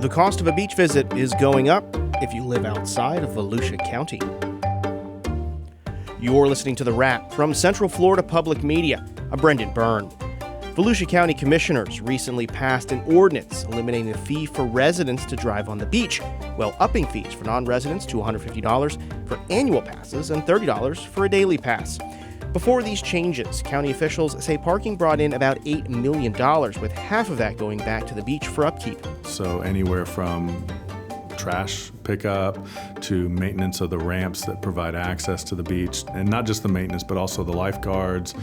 The cost of a beach visit is going up if you live outside of Volusia County. You're listening to The Wrap from Central Florida Public Media. I'm Brendan Byrne. Volusia County commissioners recently passed an ordinance eliminating the fee for residents to drive on the beach, while upping fees for non-residents to $150 for annual passes and $30 for a daily pass. Before these changes, county officials say parking brought in about $8 million, with half of that going back to the beach for upkeep. So anywhere from trash pickup to maintenance of the ramps that provide access to the beach, and not just the maintenance, but also the lifeguards,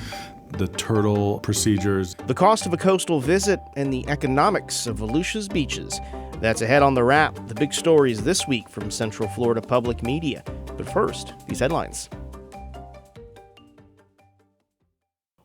the turtle procedures. The cost of a coastal visit and the economics of Volusia's beaches. That's ahead on The Wrap, the big stories this week from Central Florida Public Media. But first, these headlines.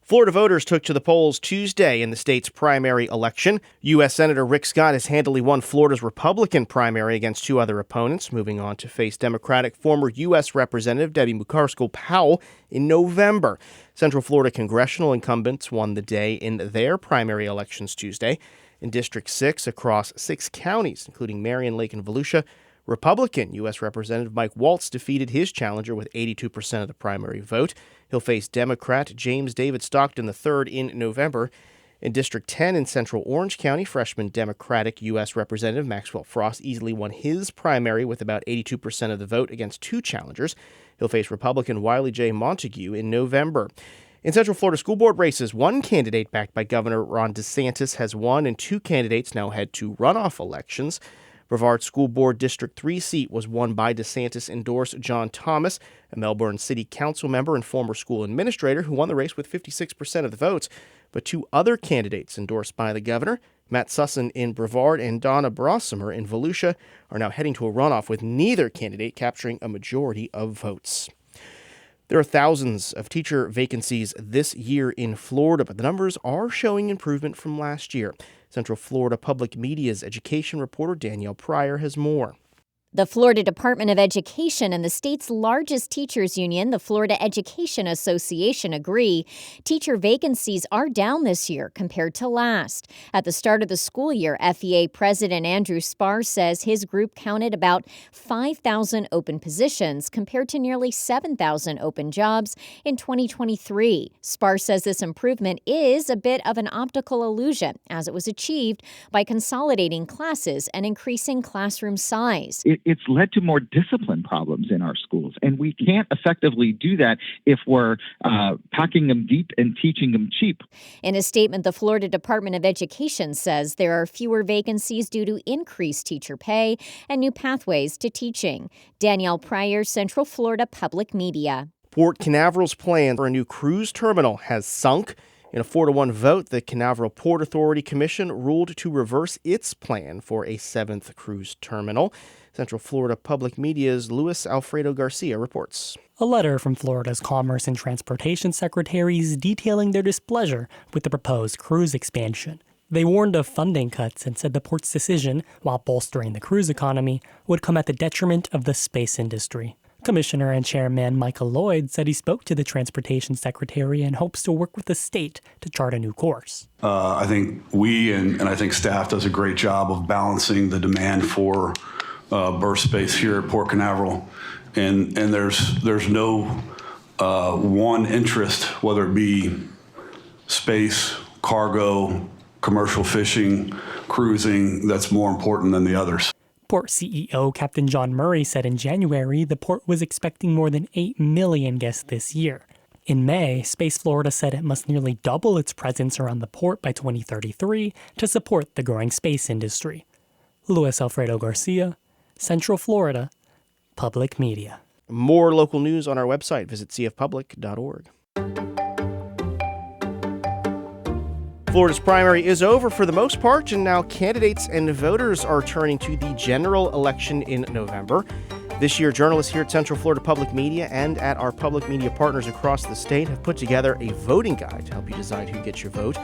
Florida voters took to the polls Tuesday in the state's primary election. U.S. Senator Rick Scott has handily won Florida's Republican primary against two other opponents, moving on to face Democratic former U.S. Representative Debbie Mucarsco-Powell in November. Central Florida congressional incumbents won the day in their primary elections Tuesday. In District 6, across 6 counties, including Marion, Lake, and Volusia, Republican U.S. Representative Mike Waltz defeated his challenger with 82% of the primary vote. He'll face Democrat James David Stockton III in November. In District 10 in Central Orange County, freshman Democratic U.S. Representative Maxwell Frost easily won his primary with about 82% of the vote against two challengers. He'll face Republican Wiley J. Montague in November. In Central Florida school board races, one candidate backed by Governor Ron DeSantis has won, and two candidates now head to runoff elections. Brevard School Board District 3 seat was won by DeSantis-endorsed John Thomas, a Melbourne City Council member and former school administrator who won the race with 56% of the votes. But two other candidates endorsed by the governor, Matt Sussin in Brevard and Donna Brossamer in Volusia, are now heading to a runoff with neither candidate capturing a majority of votes. There are thousands of teacher vacancies this year in Florida, but the numbers are showing improvement from last year. Central Florida Public Media's education reporter Danielle Pryor has more. The Florida Department of Education and the state's largest teachers union, the Florida Education Association, agree teacher vacancies are down this year compared to last. At the start of the school year, FEA President Andrew Spar says his group counted about 5,000 open positions compared to nearly 7,000 open jobs in 2023. Spar says this improvement is a bit of an optical illusion, as it was achieved by consolidating classes and increasing classroom size. It's led to more discipline problems in our schools, and we can't effectively do that if we're packing them deep and teaching them cheap. In a statement, the Florida Department of Education says there are fewer vacancies due to increased teacher pay and new pathways to teaching. Danielle Pryor, Central Florida Public Media. Port Canaveral's plan for a new cruise terminal has sunk. In a 4-1 vote, the Canaveral Port Authority Commission ruled to reverse its plan for a 7th cruise terminal. Central Florida Public Media's Luis Alfredo Garcia reports. A letter from Florida's Commerce and Transportation Secretaries detailing their displeasure with the proposed cruise expansion. They warned of funding cuts and said the port's decision, while bolstering the cruise economy, would come at the detriment of the space industry. Commissioner and Chairman Michael Lloyd said he spoke to the Transportation Secretary and hopes to work with the state to chart a new course. I think we and I think staff does a great job of balancing the demand for berth space here at Port Canaveral, and there's no one interest, whether it be space, cargo, commercial fishing, cruising, that's more important than the others. Port CEO Captain John Murray said in January the port was expecting more than 8 million guests this year. In May, Space Florida said it must nearly double its presence around the port by 2033 to support the growing space industry. Luis Alfredo Garcia, Central Florida Public Media. More local news on our website. Visit cfpublic.org. Florida's primary is over for the most part, and now candidates and voters are turning to the general election in November. This year, journalists here at Central Florida Public Media and at our public media partners across the state have put together a voting guide to help you decide who gets your vote.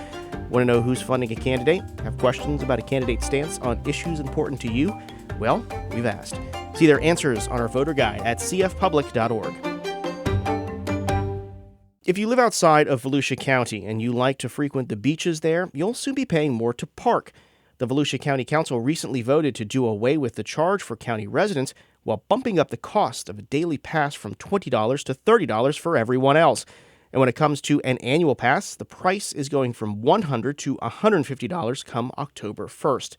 Want to know who's funding a candidate? Have questions about a candidate's stance on issues important to you? Well, we've asked. See their answers on our voter guide at cfpublic.org. If you live outside of Volusia County and you like to frequent the beaches there, you'll soon be paying more to park. The Volusia County Council recently voted to do away with the charge for county residents while bumping up the cost of a daily pass from $20 to $30 for everyone else. And when it comes to an annual pass, the price is going from $100 to $150 come October 1st.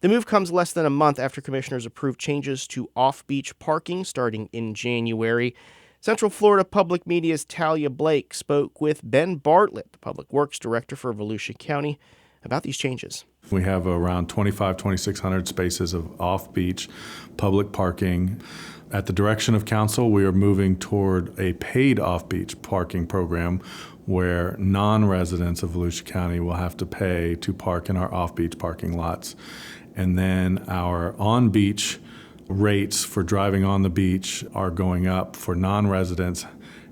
The move comes less than a month after commissioners approved changes to off-beach parking starting in January. Central Florida Public Media's Talia Blake spoke with Ben Bartlett, the Public Works Director for Volusia County, about these changes. We have around 2,600 spaces of off-beach public parking. At the direction of council, we are moving toward a paid off-beach parking program where non-residents of Volusia County will have to pay to park in our off-beach parking lots. And then our on-beach rates for driving on the beach are going up for non-residents,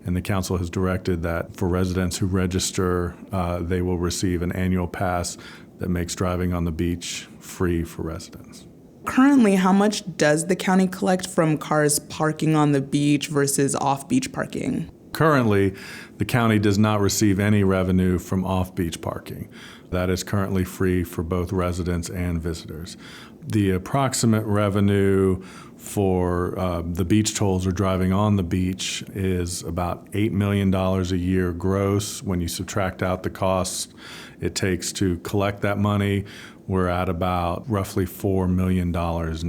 and the council has directed that for residents who register, they will receive an annual pass that makes driving on the beach free for residents. Currently, how much does the county collect from cars parking on the beach versus off-beach parking? Currently, the county does not receive any revenue from off-beach parking. That is currently free for both residents and visitors. The approximate revenue for the beach tolls or driving on the beach is about $8 million a year gross. When you subtract out the costs it takes to collect that money, we're at about roughly $4 million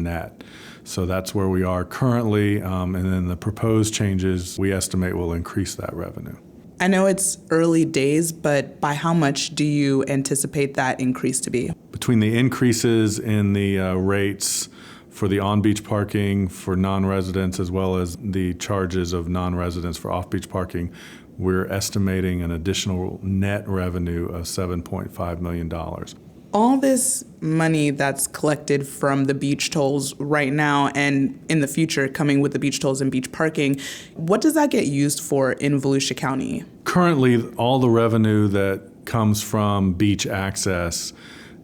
net. So that's where we are currently, and then the proposed changes we estimate will increase that revenue. I know it's early days, but by how much do you anticipate that increase to be? Between the increases in the rates for the on-beach parking for non-residents as well as the charges of non-residents for off-beach parking, we're estimating an additional net revenue of $7.5 million. All this money that's collected from the beach tolls right now and in the future coming with the beach tolls and beach parking, what does that get used for in Volusia County? Currently, all the revenue that comes from beach access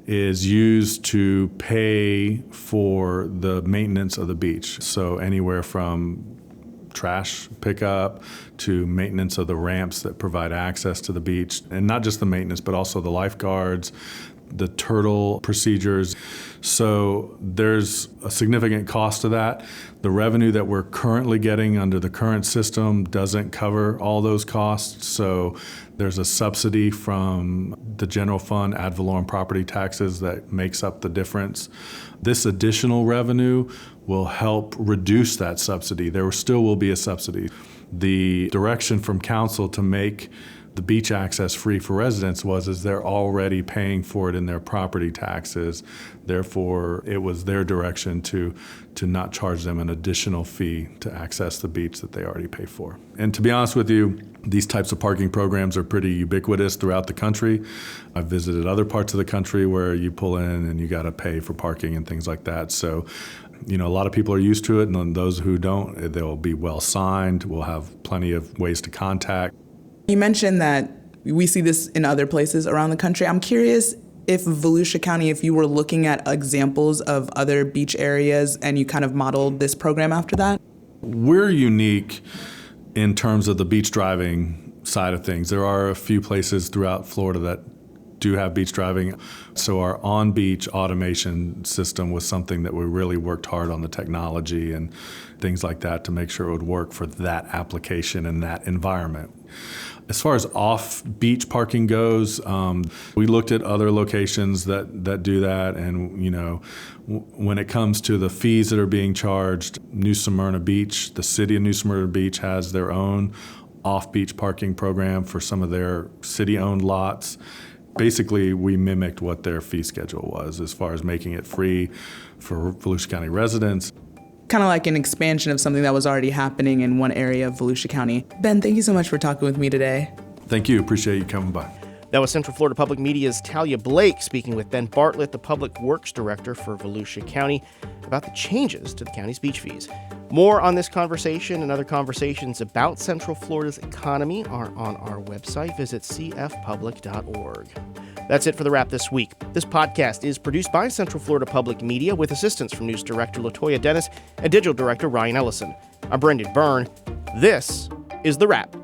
is used to pay for the maintenance of the beach. So anywhere from trash pickup to maintenance of the ramps that provide access to the beach, and not just the maintenance, but also the lifeguards, the turtle procedures. So there's a significant cost to that. The revenue that we're currently getting under the current system doesn't cover all those costs. So there's a subsidy from the general fund ad valorem property taxes that makes up the difference. This additional revenue will help reduce that subsidy. There still will be a subsidy. The direction from council to make the beach access free for residents is they're already paying for it in their property taxes. Therefore, it was their direction to not charge them an additional fee to access the beach that they already pay for. And to be honest with you, these types of parking programs are pretty ubiquitous throughout the country. I've visited other parts of the country where you pull in and you got to pay for parking and things like that. So, a lot of people are used to it, and those who don't, they'll be well signed. We'll have plenty of ways to contact. You mentioned that we see this in other places around the country. I'm curious if Volusia County, if you were looking at examples of other beach areas and you kind of modeled this program after that? We're unique in terms of the beach driving side of things. There are a few places throughout Florida that do have beach driving. So our on-beach automation system was something that we really worked hard on the technology and things like that to make sure it would work for that application and that environment. As far as off-beach parking goes, we looked at other locations that do that, and when it comes to the fees that are being charged, New Smyrna Beach, the city of New Smyrna Beach has their own off-beach parking program for some of their city-owned lots. Basically, we mimicked what their fee schedule was as far as making it free for Volusia County residents. Kind of like an expansion of something that was already happening in one area of Volusia County. Ben, thank you so much for talking with me today. Thank you. Appreciate you coming by. That was Central Florida Public Media's Talia Blake speaking with Ben Bartlett, the Public Works Director for Volusia County, about the changes to the county's beach fees. More on this conversation and other conversations about Central Florida's economy are on our website. Visit cfpublic.org. That's it for The Wrap this week. This podcast is produced by Central Florida Public Media with assistance from News Director LaToya Dennis and Digital Director Ryan Ellison. I'm Brendan Byrne. This is The Wrap.